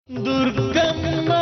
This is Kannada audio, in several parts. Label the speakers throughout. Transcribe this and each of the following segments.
Speaker 1: ದುರ್ಗಮ್ಮ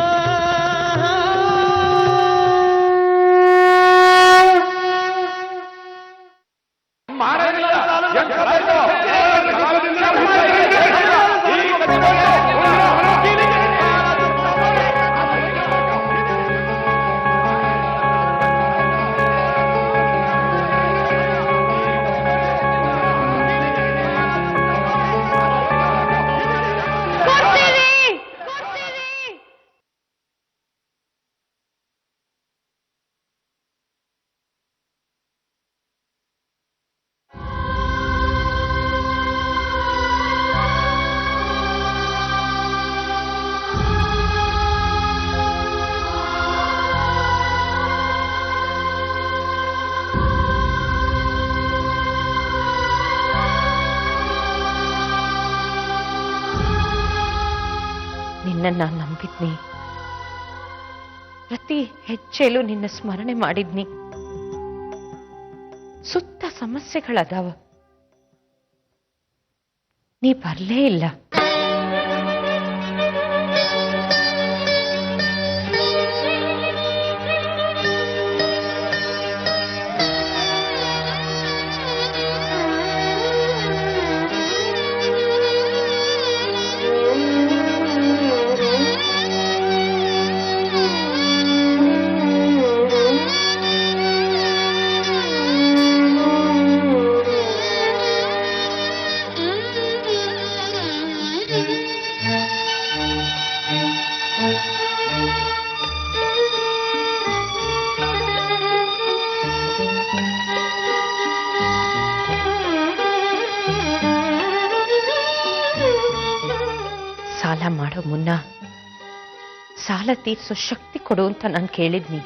Speaker 2: ನಾನು ನಂಬಿದ್ನಿ. ಪ್ರತಿ ಹೆಜ್ಜೆಲೂ ನಿನ್ನ ಸ್ಮರಣೆ ಮಾಡಿದ್ನಿ. ಸುತ್ತ ಸಮಸ್ಯೆಗಳದಾವ, ನೀ ಬರ್ಲೇ ಇಲ್ಲ. ಸಾಲ ಮಾಡೋ ಮುನ್ನ ಸಾಲ ತೀರ್ಸೋ ಶಕ್ತಿ ಕೊಡು ಅಂತ ನಾನು ಕೇಳಿದ್ನಿ.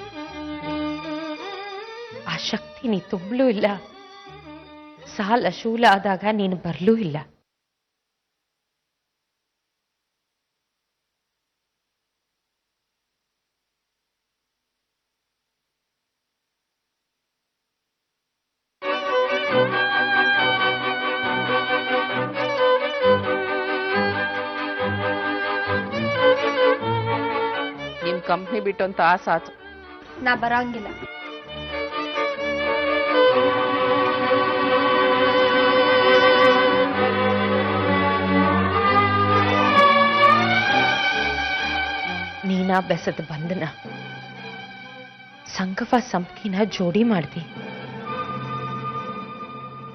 Speaker 2: ಆ ಶಕ್ತಿ ನೀ ತುಂಬಲೂ ಇಲ್ಲ. ಸಾಲ ಶೂಲ ಆದಾಗ ನೀನು ಬರ್ಲೂ ಇಲ್ಲ.
Speaker 3: ನಿಮ್ ಕಂಪ್ನಿ ಬಿಟ್ಟು ಅಂತ ಆಸಾತು.
Speaker 4: ನಾ ಬರಂಗಿಲ್ಲ.
Speaker 2: ನೀನಾ ಬೆಸದ ಬಂಧನ ಸಂಗವ ಸಂಪಕಿನ ಜೋಡಿ ಮಾಡ್ದಿ.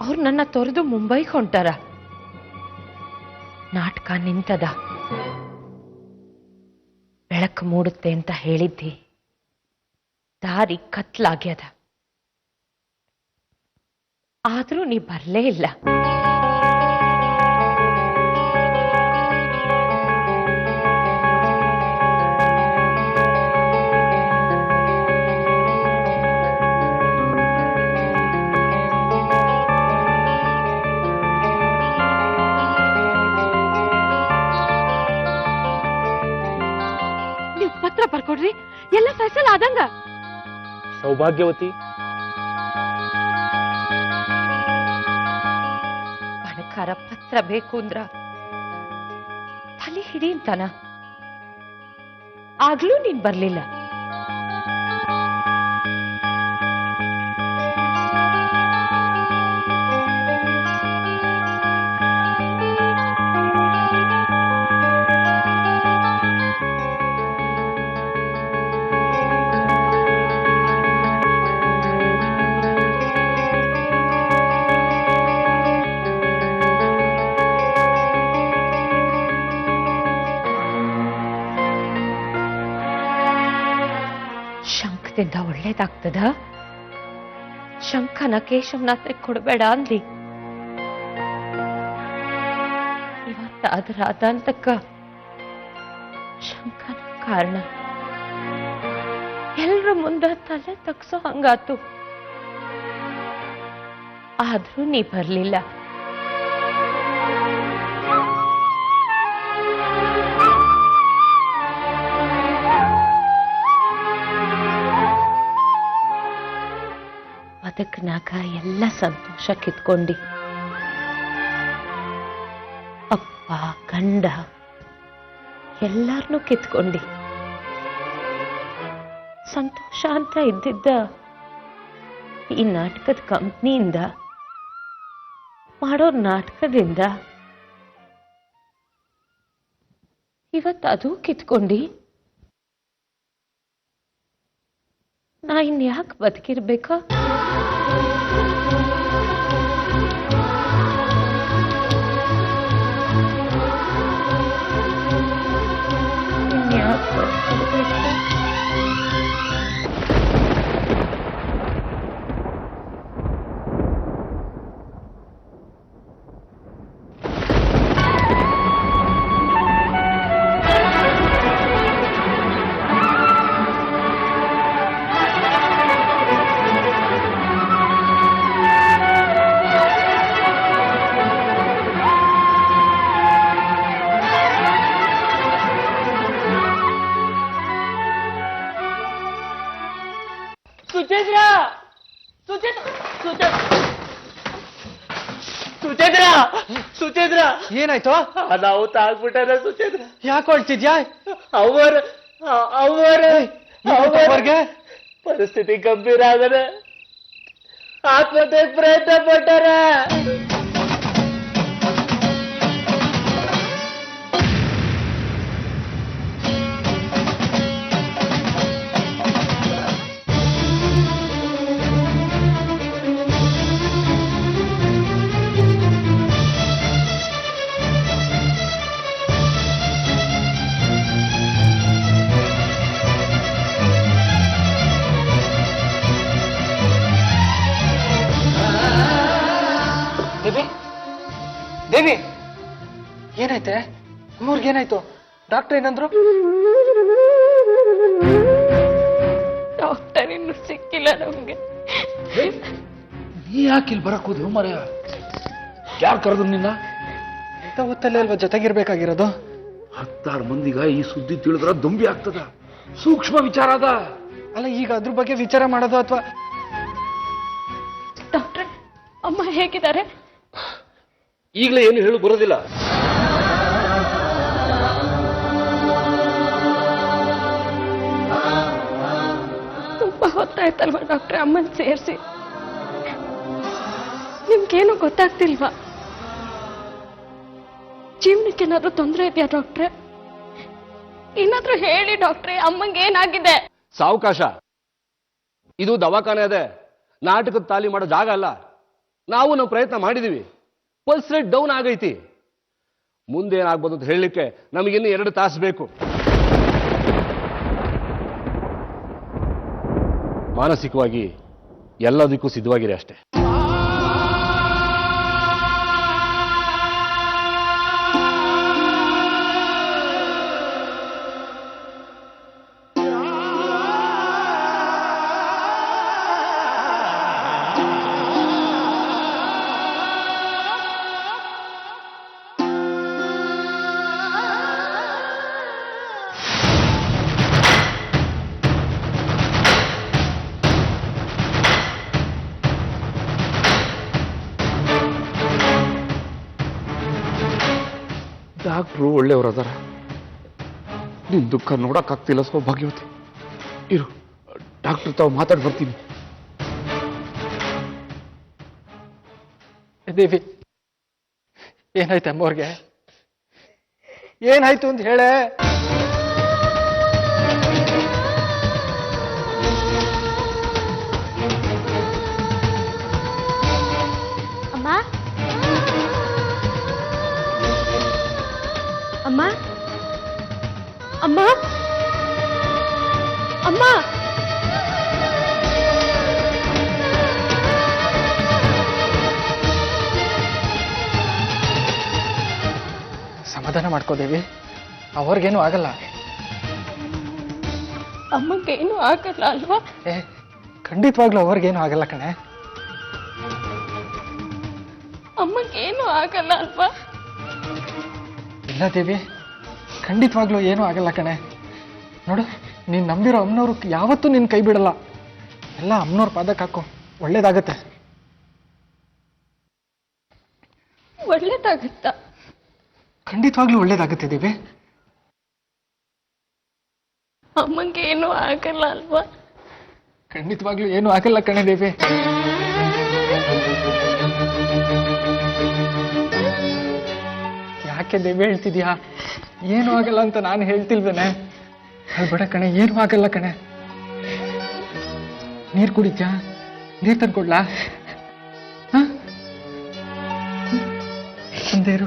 Speaker 2: ಅವ್ರು ನನ್ನ ತೊರೆದು ಮುಂಬೈಗೆ ಹೊಂಟಾರ. ನಾಟಕ ನಿಂತದ. ಬೆಳಕು ಮೂಡುತ್ತೆ ಅಂತ ಹೇಳಿದ್ದಿ, ದಾರಿ ಕತ್ಲಾಗ್ಯದ. ಆದ್ರೂ ನೀ ಬರ್ಲೇ ಇಲ್ಲ. ಪತ್ರ ಬರ್ಕೊಡ್ರಿ, ಎಲ್ಲ ಫೈಸಲ್ ಆದಂಗ.
Speaker 5: ಸೌಭಾಗ್ಯವತಿ,
Speaker 2: ಬಣಕಾರ ಪತ್ರ ಬೇಕು ಅಂದ್ರ ತಲೆ ಹಿಡಿ ಅಂತಾನ. ಆಗ್ಲೂ ನೀನ್ ಬರ್ಲಿಲ್ಲ. ಶಂಖದಿಂದ ಒಳ್ಳೇದಾಗ್ತದ? ಶಂಖನ ಕೇಶವನಾಥ್ರಿಗೆ ಕೊಡಬೇಡ ಅಂದ್ಲಿ. ಇವತ್ತು ಅದರ ಅದಂತಕ್ಕ ಶಂಖನ ಕಾರಣ. ಎಲ್ರ ಮುಂದ ತಲೆ ತಗ್ಸೋ ಹಂಗಾತು. ಆದ್ರೂ ನೀ ಬರ್ಲಿಲ್ಲ. ಬದುಕ್ನಾಗ ಎಲ್ಲ ಸಂತೋಷ ಕಿತ್ಕೊಂಡಿ. ಅಪ್ಪ, ಗಂಡ, ಎಲ್ಲಾರನ್ನೂ ಕಿತ್ಕೊಂಡಿ. ಸಂತೋಷ ಅಂತ ಇದ್ದಿದ್ದ ಈ ನಾಟಕದ ಕಂಪ್ನಿಯಿಂದ, ಮಾಡೋ ನಾಟಕದಿಂದ ಇವತ್ತು ಅದು ಕಿತ್ಕೊಂಡಿ. ನಾ ಇನ್ಯಾಕೆ ಬದುಕಿರ್ಬೇಕಾ? ಇನ್ಯಾಕೆ ಬದುಕಿರ್ಬೇಕಾ?
Speaker 5: ಸುಚೇಂದ್ರ ಸುಚೇಂದ್ರ ಸುಚೇಂದ್ರ ಸುಚೇಂದ್ರ
Speaker 1: ಏನಾಯ್ತು?
Speaker 5: ಅನಾಹುತ ಆಗ್ಬಿಟ್ಟದ ಸುಚೇಂದ್ರ.
Speaker 1: ಯಾಕೆ ಹೊಳ್ತಿದ್ಯಾ?
Speaker 5: ಅವರಿಗೆ ಪರಿಸ್ಥಿತಿ ಗಂಭೀರ ಆಗದ, ಆತ್ಮಹತ್ಯೆಗೆ ಪ್ರಯತ್ನ ಪಟ್ಟಾರ.
Speaker 1: ದೇವಿ, ದೇವಿ, ಏನಾಯ್ತೆ? ಅಮ್ಮವ್ರಿಗೇನಾಯ್ತು? ಡಾಕ್ಟರ್ ಏನಂದ್ರು?
Speaker 2: ಡಾಕ್ಟರ್ ಇನ್ನು ಸಿಕ್ಕಿಲ್ಲ ನಮ್ಗೆ.
Speaker 5: ನೀ ಯಾಕೆ ಇಲ್ಲಿ ಬರಕ್ ಹೋದ್ವು ಮರೆಯ? ಯಾರು ಕರೆದ್ರು ನಿನ್ನ?
Speaker 1: ಇಂಥ ಹೊತ್ತಲ್ಲೇ ಅಲ್ವಾ ಜೊತೆಗಿರ್ಬೇಕಾಗಿರೋದು?
Speaker 5: 16 ಮಂದಿಗ ಈ ಸುದ್ದಿ ತಿಳಿದ್ರ ದುಂಬಿ ಆಗ್ತದ. ಸೂಕ್ಷ್ಮ ವಿಚಾರ ಅದ.
Speaker 1: ಅಲ್ಲ, ಈಗ ಅದ್ರ ಬಗ್ಗೆ ವಿಚಾರ ಮಾಡೋದು ಅಥವಾ?
Speaker 2: ಡಾಕ್ಟರ್, ಅಮ್ಮ ಹೇಗಿದ್ದಾರೆ?
Speaker 5: ಈಗಲೇ ಏನು ಹೇಳು ಬರೋದಿಲ್ಲ.
Speaker 2: ತುಂಬಾ ಹೊತ್ತಾಯ್ತಲ್ವಾ ಡಾಕ್ಟ್ರೆ ಅಮ್ಮನ್ ಸೇರಿಸಿ? ನಿಮ್ಗೇನು ಗೊತ್ತಾಗ್ತಿಲ್ವಾ? ಜೀವನಕ್ಕೇನಾದ್ರೂ ತೊಂದರೆ ಇದೆಯಾ ಡಾಕ್ಟ್ರೆ? ಏನಾದ್ರೂ ಹೇಳಿ ಡಾಕ್ಟ್ರೆ, ಅಮ್ಮಂಗೆ ಏನಾಗಿದೆ?
Speaker 4: ಸಾವಕಾಶ. ಇದು ದವಾಖಾನೆ ಅದೇ, ನಾಟಕದ ತಾಲಿ ಮಾಡೋ ಜಾಗ ಅಲ್ಲ. ನಾವು ನಾವು ಪ್ರಯತ್ನ ಮಾಡಿದೀವಿ. ಪಲ್ಸ್ ರೇಟ್ ಡೌನ್ ಆಗೈತಿ. ಮುಂದೆ ಏನಾಗ್ಬೋದು ಅಂತ ಹೇಳಲಿಕ್ಕೆ ನಮಗಿನ್ನು 2 ತಾಸು ಬೇಕು. ಮಾನಸಿಕವಾಗಿ ಎಲ್ಲದಕ್ಕೂ ಸಿದ್ಧವಾಗಿರಿ ಅಷ್ಟೇ.
Speaker 5: ಡಾಕ್ಟ್ರು ಒಳ್ಳೆಯವರದಾರ. ನಿನ್ ದುಃಖ ನೋಡಕ್ಕಾಗ್ತಿಲ್ಲ ಸೌಭಾಗ್ಯವತಿ. ಇರು, ಡಾಕ್ಟರ್ ತಾವು ಮಾತಾಡಿ ಬರ್ತೀನಿ.
Speaker 1: ದೇವಿ, ಏನಾಯ್ತು ಅಮ್ಮವ್ರಿಗೆ? ಏನಾಯ್ತು ಅಂತ ಹೇಳೆ.
Speaker 2: ಅಮ್ಮ, ಅಮ್ಮ, ಅಮ್ಮ, ಅಮ್ಮ.
Speaker 1: ಸಮಾಧಾನ ಮಾಡ್ಕೋದೇವಿ, ಅವ್ರಿಗೇನು ಆಗಲ್ಲ.
Speaker 2: ಅಮ್ಮಂಗೇನು ಆಗಲ್ಲ ಅಲ್ವಾ?
Speaker 1: ಖಂಡಿತವಾಗ್ಲೂ ಅವ್ರಿಗೇನು ಆಗಲ್ಲ ಕಣೆ.
Speaker 2: ಅಮ್ಮಂಗೇನು ಆಗಲ್ಲ ಅಲ್ವಾ?
Speaker 1: ಇಲ್ಲ ದೇವಿ, ಖಂಡಿತವಾಗ್ಲೂ ಏನೂ ಆಗಲ್ಲ ಕಣೆ. ನೋಡು, ನೀನು ನಂಬಿರೋ ಅಮ್ಮನವ್ರು ಯಾವತ್ತೂ ನಿನ್ನ ಕೈ ಬಿಡಲ್ಲ. ಎಲ್ಲ ಅಮ್ಮನವ್ರ ಪಾದಕ್ಕೆ ಹಾಕೋ, ಒಳ್ಳೇದಾಗತ್ತೆ.
Speaker 2: ಒಳ್ಳೇದಾಗತ್ತಾ?
Speaker 1: ಖಂಡಿತವಾಗ್ಲೂ ಒಳ್ಳೇದಾಗುತ್ತೆ ದೇವಿ.
Speaker 2: ಅಮ್ಮಂಗೆ ಏನೂ ಆಗಲ್ಲ ಅಲ್ವಾ?
Speaker 1: ಖಂಡಿತವಾಗ್ಲೂ ಏನೂ ಆಗಲ್ಲ ಕಣೆ ದೇವಿ. ಯಾಕೆ ದೇವಿ ಹೇಳ್ತಿದ್ಯಾ? ಏನೂ ಆಗಲ್ಲ ಅಂತ ನಾನು ಹೇಳ್ತಿಲ್ವೇನೆ? ಅಲ್ಬೇಡ ಕಣೆ, ಏನೂ ಆಗಲ್ಲ ಕಣೆ. ನೀರು ಕುಡಿತ್ಯಾ? ನೀರು ತಂದ್ಕೊಡ್ಲಾ? ಅಂದೇರು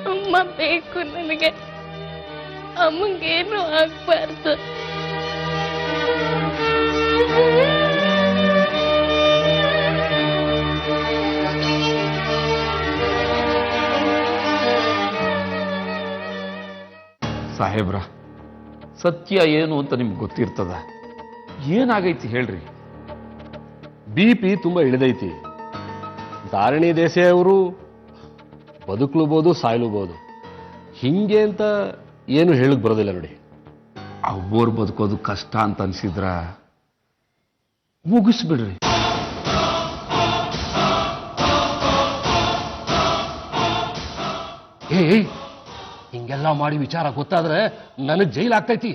Speaker 2: ಅಮ್ಮ ಬೇಕು ನನಗೆ, ಅಮ್ಮಂಗೇನು ಆಗ್ಬಾರ್ದು.
Speaker 5: ಸಾಹೇಬ್ರ, ಸತ್ಯ ಏನು ಅಂತ ನಿಮ್ಗೆ ಗೊತ್ತಿರ್ತದ. ಏನಾಗೈತಿ ಹೇಳ್ರಿ.
Speaker 4: BP ತುಂಬಾ ಇಳಿದೈತಿ. ಧಾರಣಿ ದೇಸಾಯಿ ಅವರು ಬದುಕಲೂಬಹುದು, ಸಾಯಲೂಬಹುದು. ಹಿಂಗೆ ಅಂತ ಏನು ಹೇಳಕ್ ಬರೋದಿಲ್ಲ ನೋಡಿ.
Speaker 5: ಅವ್ರು ಬದುಕೋದು ಕಷ್ಟ ಅಂತ ಅನ್ಸಿದ್ರ ಮುಗಿಸ್ಬಿಡ್ರಿ.
Speaker 4: ಹಿಂಗೆಲ್ಲ ಮಾಡಿ ವಿಚಾರ ಗೊತ್ತಾದ್ರೆ ನನಗೆ ಜೈಲ್ ಆಗ್ತೈತಿ.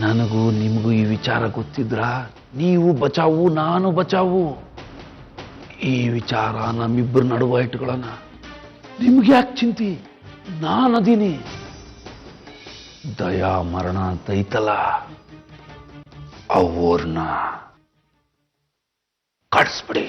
Speaker 5: ನನಗೂ ನಿಮಗೂ ಈ ವಿಚಾರ ಗೊತ್ತಿದ್ರ ನೀವು ಬಚಾವು, ನಾನು ಬಚಾವು. ಈ ವಿಚಾರ ನಮ್ಮಿಬ್ಬರ ನಡುವ ಇಟ್ಕೊಳ್ಳೋಣ. ನಿಮ್ಗೆ ಯಾಕೆ ಚಿಂತಿ? ನಾನದೀನಿ. ದಯಾ ಮರಣ ಅಂತ ಐತಲ್ಲ, ಅವ್ರನ್ನ ಕಟ್ಸ್ಬಿಡಿ.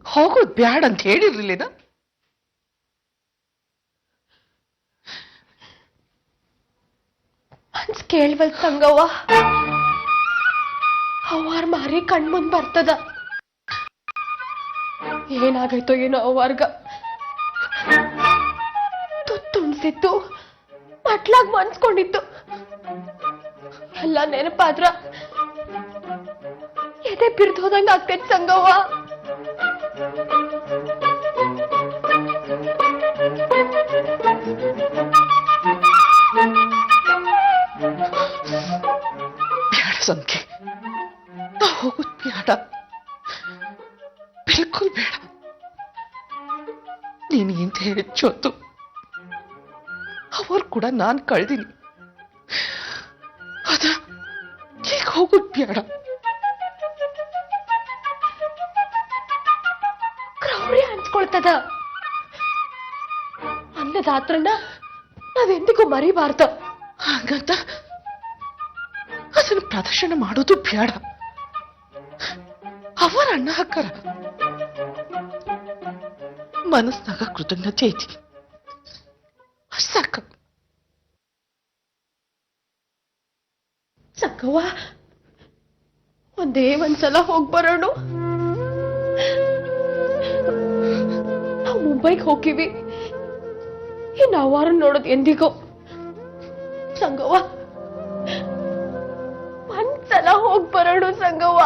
Speaker 3: ಹೋಗೋದು ಬ್ಯಾಡ ಅಂತ ಹೇಳಿರ್ಲಿಲ್ಲ.
Speaker 2: ಮನ್ಸ್ ಕೇಳ್ವಲ್ ಸಂಗವ್ವ, ಅವ್ವಾರ ಮಾರಿ ಕಣ್ಮುಂದ್ ಬರ್ತದ. ಏನಾಗೈತೋ ಏನೋ ಅವ್ವಾರ್ಗ. ತುತ್ತುಣ್ಸಿತ್ತು, ಮಟ್ಲಾಗ್ ಮನ್ಸ್ಕೊಂಡಿತ್ತು. ಎಲ್ಲ ನೆನಪಾದ್ರ ಎದೆ ಬಿರ್ದೋದಂಗ ಆಗ್ತೈತ್ ಸಂಗವ್ವ.
Speaker 3: ಬ್ಯಾಡ ಸಂಖ್ಯೆ, ನಾ ಹೋಗುದ್ ಬ್ಯಾಡ, ಬಿಲ್ಕುಲ್ ಬೇಡ. ನೀನು ಇಂತ ಹೆಚ್ಚೊತ್ತು ಅವ್ರು ಕೂಡ ನಾನು ಕಳ್ದೀನಿ. ಅದ ಈಗ ಹೋಗುದ್ ಬ್ಯಾಡ.
Speaker 2: ಕ್ರೌರ್ಯ ಅನ್ಸ್ಕೊಳ್ತದ. ಅನ್ನದಾತ್ರನ ನಾವೆಂದಿಗೂ ಮರಿಬಾರ್ದು.
Speaker 3: ಹಾಗಂತ ಅದನ್ನು ಪ್ರದರ್ಶನ ಮಾಡೋದು ಬೇಡ. ಅವರ ಅಣ್ಣ ಹಾಕರ ಮನಸ್ನಾಗ ಕೃತಜ್ಞತೆ ಐತಿ, ಸಾಕ.
Speaker 2: ಸಂಗವ್ವ, ಒಂದೇ ಒಂದ್ಸಲ ಹೋಗ್ಬರೋಣ. ನಾವು ಮುಂಬೈಗೆ ಹೋಗಿವಿ, ಇನ್ನು ಅವಾರ ನೋಡೋದು ಎಂದಿಗೋ. ಸಂಗವ್ವ, ಒಂದ್ಸಲ ಹೋಗ್ಬರೋಣ ಸಂಗವ್ವ.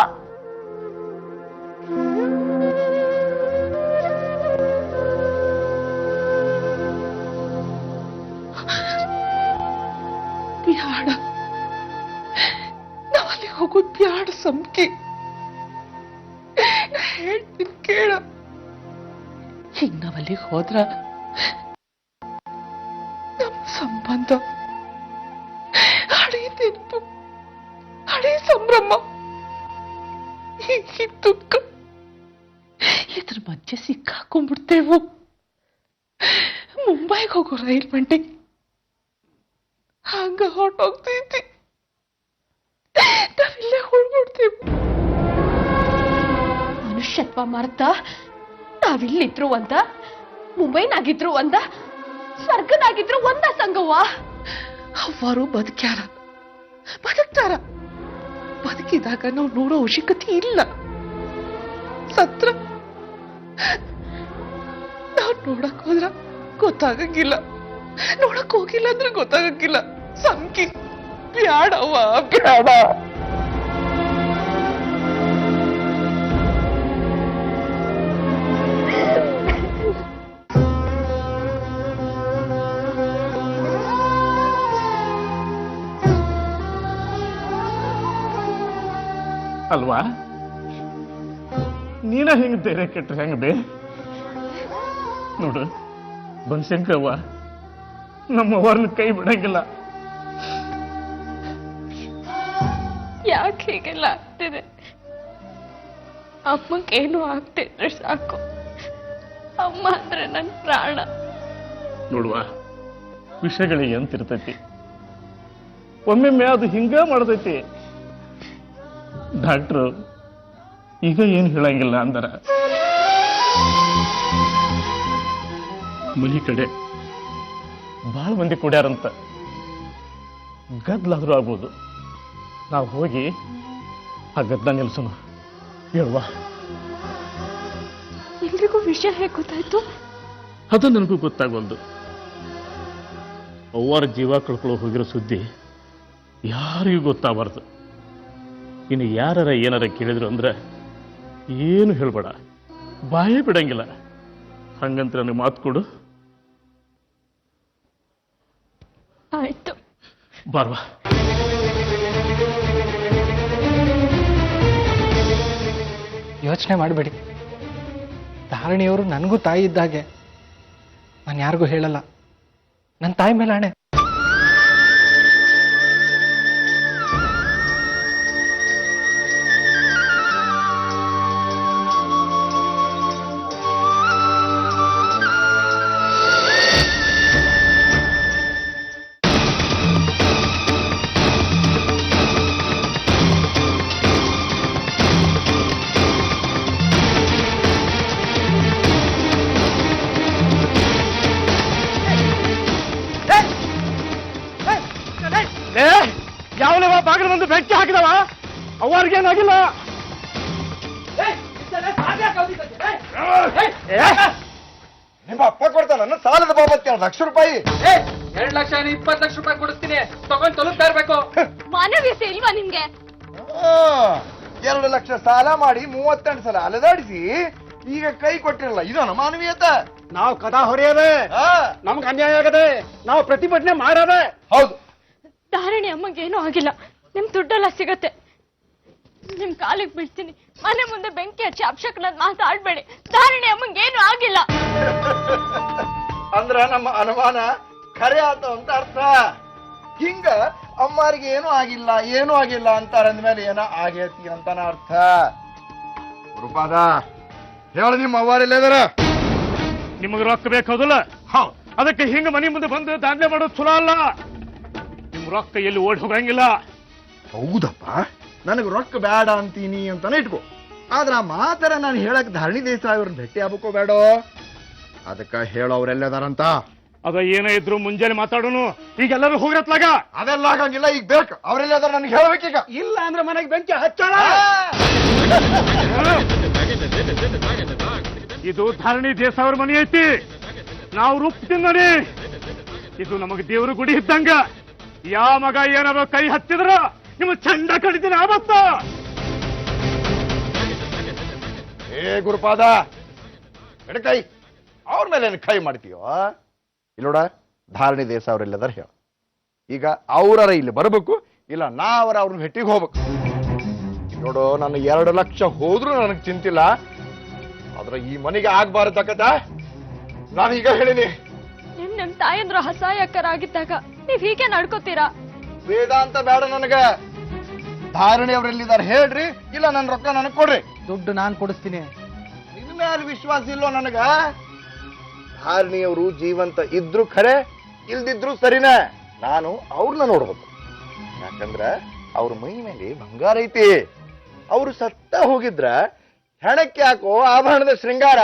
Speaker 3: ಬ್ಯಾಡ, ನಾವಲ್ಲಿ ಹೋಗೋದು ಬ್ಯಾಡ ಸಂಖ್ಯೆ. ಹೇಳ್ತೀನಿ ಕೇಳ. ಹಿಂಗ್ ನಾವಲ್ಲಿ ಹೋದ್ರ ನಮ್ಮ ಸಂಬಂಧ, ಹಳೆ ನೆನಪು, ಹಳೆ ಸಂಭ್ರಮ, ಈ ದುಃಖ ಇದ್ರ ಮಧ್ಯೆ ಸಿಕ್ಕಾಕೊಂಡ್ಬಿಡ್ತೇವು. ಮುಂಬೈಗೆ ಹೋಗೋ ರೈಲ್ ಮಂಡಿಗೆ ಹಂಗ ಹೊರಟೋಗ್ತೈತಿ. ನಾವಿಲ್ಲೇ ಹೊಳ್ಬಿಡ್ತೇವೆ.
Speaker 2: ಮನುಷ್ಯತ್ವ ಮರ್ತ ನಾವಿಲ್ಲಿದ್ರು ಒಂದ, ಮುಂಬೈನಾಗಿದ್ರು ಒಂದ, ಸ್ವರ್ಗನಾಗಿದ್ರು ಒಂದ ಸಂಗವ್ವ.
Speaker 3: ಅವ್ವಾರು ಬದುಕ್ಯಾರ, ಬದುಕ್ತಾರ. ಬದುಕಿದಾಗ ನಾವು ನೋಡೋ ಅವಶ್ಯಕತೆ ಇಲ್ಲ. ಸತ್ರ ಗೊತ್ತಾಗಂಗಿಲ್ಲ, ನೋಡಕ್ ಹೋಗಿಲ್ಲ ಅಂದ್ರೆ ಗೊತ್ತಾಗಂಗಿಲ್ಲ. ಸಂಕಿ ಬ್ಯಾಡವ್ವ, ಬ್ಯಾಡ.
Speaker 6: ಅಲ್ವಾ ನೀನ ಹಿಂಗೆ ಧೈರ್ಯ ಕೆಟ್ರೆ ಹೆಂಗ ಬೇ ನೋಡು ಬನಶಂಕರವ್ವ ನಮ್ಮವ್ರನ್ನ ಕೈ ಬಿಡಂಗಿಲ್ಲ.
Speaker 2: ಯಾಕೆ ಹೀಗೆಲ್ಲ ಆಗ್ತಿದೆ? ಅಮ್ಮಗೇನು ಆಗ್ತಿದ್ರೆ ಸಾಕು. ಅಮ್ಮ ಅಂದ್ರೆ ನನ್ನ ಪ್ರಾಣ.
Speaker 6: ನೋಡುವ ವಿಷಯಗಳಿಗೆ ಎಂತಿರ್ತೈತಿ, ಒಮ್ಮೆಮ್ಮೆ ಅದು ಹಿಂಗ ಮಾಡ್ತೈತಿ. ಡಾಕ್ಟ್ರು ಈಗ ಏನು ಹೇಳಂಗಿಲ್ಲ ಅಂದರ ಮನಿ ಕಡೆ ಬಹಳ ಮಂದಿ ಕುಡ್ಯಾರಂತ, ಗದ್ಲಾದ್ರೂ ಆಗ್ಬೋದು. ನಾವು ಹೋಗಿ ಆ ಗದ್ದ ನಿಲ್ಸೋಣ ಹೇಳುವ.
Speaker 2: ಎಲ್ರಿಗೂ ವಿಷಯ ಹೇಗೆ ಗೊತ್ತಾಯ್ತು?
Speaker 6: ಅದು ನನಗೂ ಗೊತ್ತಾಗವಲ್ದು. ಅವ್ವಾರ ಜೀವ ಕಳ್ಕೊಳ್ಳೋ ಹೋಗಿರೋ ಸುದ್ದಿ ಯಾರಿಗೂ ಗೊತ್ತಾಗಬಾರ್ದು. ಇನ್ನು ಯಾರ ಏನಾರ ಕೇಳಿದ್ರು ಅಂದ್ರೆ ಏನು ಹೇಳ್ಬೇಡ, ಬಾಯೇ ಬಿಡಂಗಿಲ್ಲ. ಹಂಗಂತ ನನಗೆ ಮಾತು ಕೊಡು.
Speaker 2: ಆಯ್ತು,
Speaker 6: ಬಾರ್ವಾ.
Speaker 1: ಯೋಚನೆ ಮಾಡಬೇಡಿ. ಧಾರಣಿಯವರು ನನಗೂ ತಾಯಿ ಇದ್ದಾಗೆ. ನಾನು ಯಾರಿಗೂ ಹೇಳಲ್ಲ. ನನ್ನ ತಾಯಿ ಮೇಲೆ ಆಣೆ.
Speaker 6: ಯಾವನೇ ಬಾಗಿಲು ಬಂದು ಬೆಂಕಿ ಹಾಕಿದವ, ಅವ್ರಿಗೇನಾಗಿಲ್ಲ.
Speaker 7: ನಿಮ್ಮ ಅಪ್ಪ ಕೊಡ್ತಾನ ಸಾಲದ ಬಾಬತ್ 2 ಲಕ್ಷ ರೂಪಾಯಿ.
Speaker 1: 2 ಲಕ್ಷ 20 ಲಕ್ಷ ರೂಪಾಯಿ ಕೊಡಿಸ್ತೀನಿ, ತಗೊಂಡು ತಲುಪ್ತಾ ಇರ್ಬೇಕು.
Speaker 2: ಮಾನವೀಯತೆ ಇಲ್ವಾ ನಿಮ್ಗೆ?
Speaker 7: 2 ಲಕ್ಷ ಸಾಲ ಮಾಡಿ 38 ಸಲ ಅಲೆದಾಡಿಸಿ ಈಗ ಕೈ ಕೊಟ್ಟಿರಲ್ಲ, ಇದನ್ನ ಮಾನವೀಯತೆ?
Speaker 6: ನಾವು ಕದಾ ಹೊರೆಯದೆ, ನಮ್ಗೆ ಅನ್ಯಾಯ ಆಗದೆ, ನಾವು ಪ್ರತಿಭಟನೆ ಮಾಡದೆ.
Speaker 7: ಹೌದು,
Speaker 2: ಧಾರಣಿ ಅಮ್ಮಗೇನೂ ಆಗಿಲ್ಲ. ನಿಮ್ ದುಡ್ಡೆಲ್ಲ ಸಿಗತ್ತೆ. ನಿಮ್ ಕಾಲಿಗೆ ಬೀಳ್ತೀನಿ. ಮನೆ ಮುಂದೆ ಬೆಂಕಿ ಹಚ್ಚಿ ಅಪ್ಶಕ್ನದ್ ಮಾತಾಡ್ಬೇಡಿ. ಧಾರಣಿ ಅಮ್ಮಗೇನು ಆಗಿಲ್ಲ.
Speaker 7: ಅಂದ್ರ ನಮ್ಮ ಅನುಮಾನ ಖರೆ ಆತು ಅಂತ ಅರ್ಥ. ಹಿಂಗ ಅಮ್ಮಾರಿಗೆ ಏನೂ ಆಗಿಲ್ಲ ಏನೂ ಆಗಿಲ್ಲ ಅಂತಾರಂದ್ಮೇಲೆ ಏನೋ ಆಗೇತಿ ಅಂತಾನ ಅರ್ಥ. ಗುರುಪಾದ ಹೇಳಿ, ನಿಮ್ಮ ಅವ್ವಾರೆಲ್ಲ ಇದಾರ?
Speaker 6: ನಿಮಗೆ ರೊಕ್ಕ ಬೇಕಾದಲ್ಲ, ಅದಕ್ಕೆ ಹಿಂಗ ಮನೆ ಮುಂದೆ ಬಂದು ದಾಂಧಲೆ ಮಾಡೋದು ಚಲೋ ಅಲ್ಲ. ನಿಮ್ ರೊಕ್ಕ ಎಲ್ಲಿ ಓಡಿ ಹೋಗಂಗಿಲ್ಲ.
Speaker 7: ಹೌದಪ್ಪ, ನನಗೆ ರೊಕ್ಕ ಬೇಡ ಅಂತೀನಿ ಅಂತಾನೆ ಇಟ್ಕೋ. ಆದ್ರ ಆ ಮಾತರ ನಾನು ಹೇಳಕ್ ಧರಣಿ ದೇಸಾಯಿ ಅವ್ರನ್ನ ಭೇಟಿ ಆಗ್ಬೇಕೋ ಬೇಡೋ? ಅದಕ್ಕ ಹೇಳೋವ್ರೆಲ್ಲದಾರಂತ.
Speaker 6: ಅದ ಏನೇ ಇದ್ರು ಮುಂಜಾನೆ ಮಾತಾಡೋನು. ಈಗ ಎಲ್ಲರೂ ಹೋಗಿರತ್ಲಾಗ
Speaker 7: ಅದೆಲ್ಲ ಆಗಂಗಿಲ್ಲ, ಈಗ ಬೇಕು. ಅವರೆಲ್ಲದಾರ ನನಗೆ ಹೇಳ್ಬೇಕೀಗ.
Speaker 6: ಇಲ್ಲ ಅಂದ್ರೆ ಮನೆಗೆ ಬೆಂಕಿ ಹಚ್ಚೋಣ. ಇದು ಧರಣಿ ದೇಸಾಯಿ ಅವ್ರ ಮನೆ ಐತಿ, ನಾವು ರೂಪ್ತೀನಿ ನೋಡಿ. ಇದು ನಮಗೆ ದೇವ್ರ ಗುಡಿ ಇದ್ದಂಗ. ಯಾವ ಮಗ ಏನಾದ್ರು ಕೈ ಹತ್ತಿದ್ರ ನಿಮ್ಮ ಚಂಡ ಕಡಿತೀನಿ ಆವತ್ತ.
Speaker 7: ಏ ಗುರುಪಾದ, ಎಡಕೈ ಅವ್ರ ಮೇಲೆ ಕೈ ಮಾಡ್ತೀಯೋ? ಇಲ್ಲೋಡ, ಧಾರಣಿ ದೇಶ ಅವರೆಲ್ಲದಾರ ಹೇಳ. ಈಗ ಅವರ ಇಲ್ಲಿ ಬರಬೇಕು, ಇಲ್ಲ ನಾವರ ಅವ್ರನ್ನ ಭೇಟಿಗೆ ಹೋಗ್ಬೇಕು. ನೋಡು, ನಾನು 2 ಲಕ್ಷ ಹೋದ್ರೂ ನನಗೆ ಚಿಂತಿಲ್ಲ. ಆದ್ರೆ ಈ ಮನೆಗೆ ಆಗ್ಬಾರ್ದಕ್ಕದ ನಾನೀಗ ಹೇಳಿನಿ.
Speaker 2: ನಿಮ್ ತಾಯಂದ್ರು ಅಸಹಾಯಕರಾಗಿದ್ದಾಗ ನೀವ್ ಹೀಗೆ ನಡ್ಕೋತೀರಾ?
Speaker 7: ವೇದಾಂತ ಬೇಡ ನನಗ. ಧಾರಣಿ ಅವ್ರೆಲ್ಲಿದ್ದಾರೆ ಹೇಳ್ರಿ, ಇಲ್ಲ ನನ್ನ ರೊಕ್ಕ ನನಗೆ ಕೊಡ್ರಿ.
Speaker 1: ದುಡ್ಡು ನಾನು ಕೊಡಿಸ್ತೀನಿ.
Speaker 7: ನಿನ್ನ ಮೇಲೆ ವಿಶ್ವಾಸ ಇಲ್ಲೋ ನನಗ? ಧಾರಣಿಯವರು ಜೀವಂತ ಇದ್ರು ಖರೆ, ಇಲ್ದಿದ್ರು ಸರಿನೇ. ನಾನು ಅವ್ರನ್ನ ನೋಡ್ಬೇಕು. ಯಾಕಂದ್ರ ಅವ್ರ ಮೈ ಮೇಲೆ ಬಂಗಾರ ಐತಿ. ಅವ್ರು ಸತ್ತ ಹೋಗಿದ್ರ ಹೆಣಕ್ಕೆ ಯಾಕೋ ಆಭರಣದ ಶೃಂಗಾರ?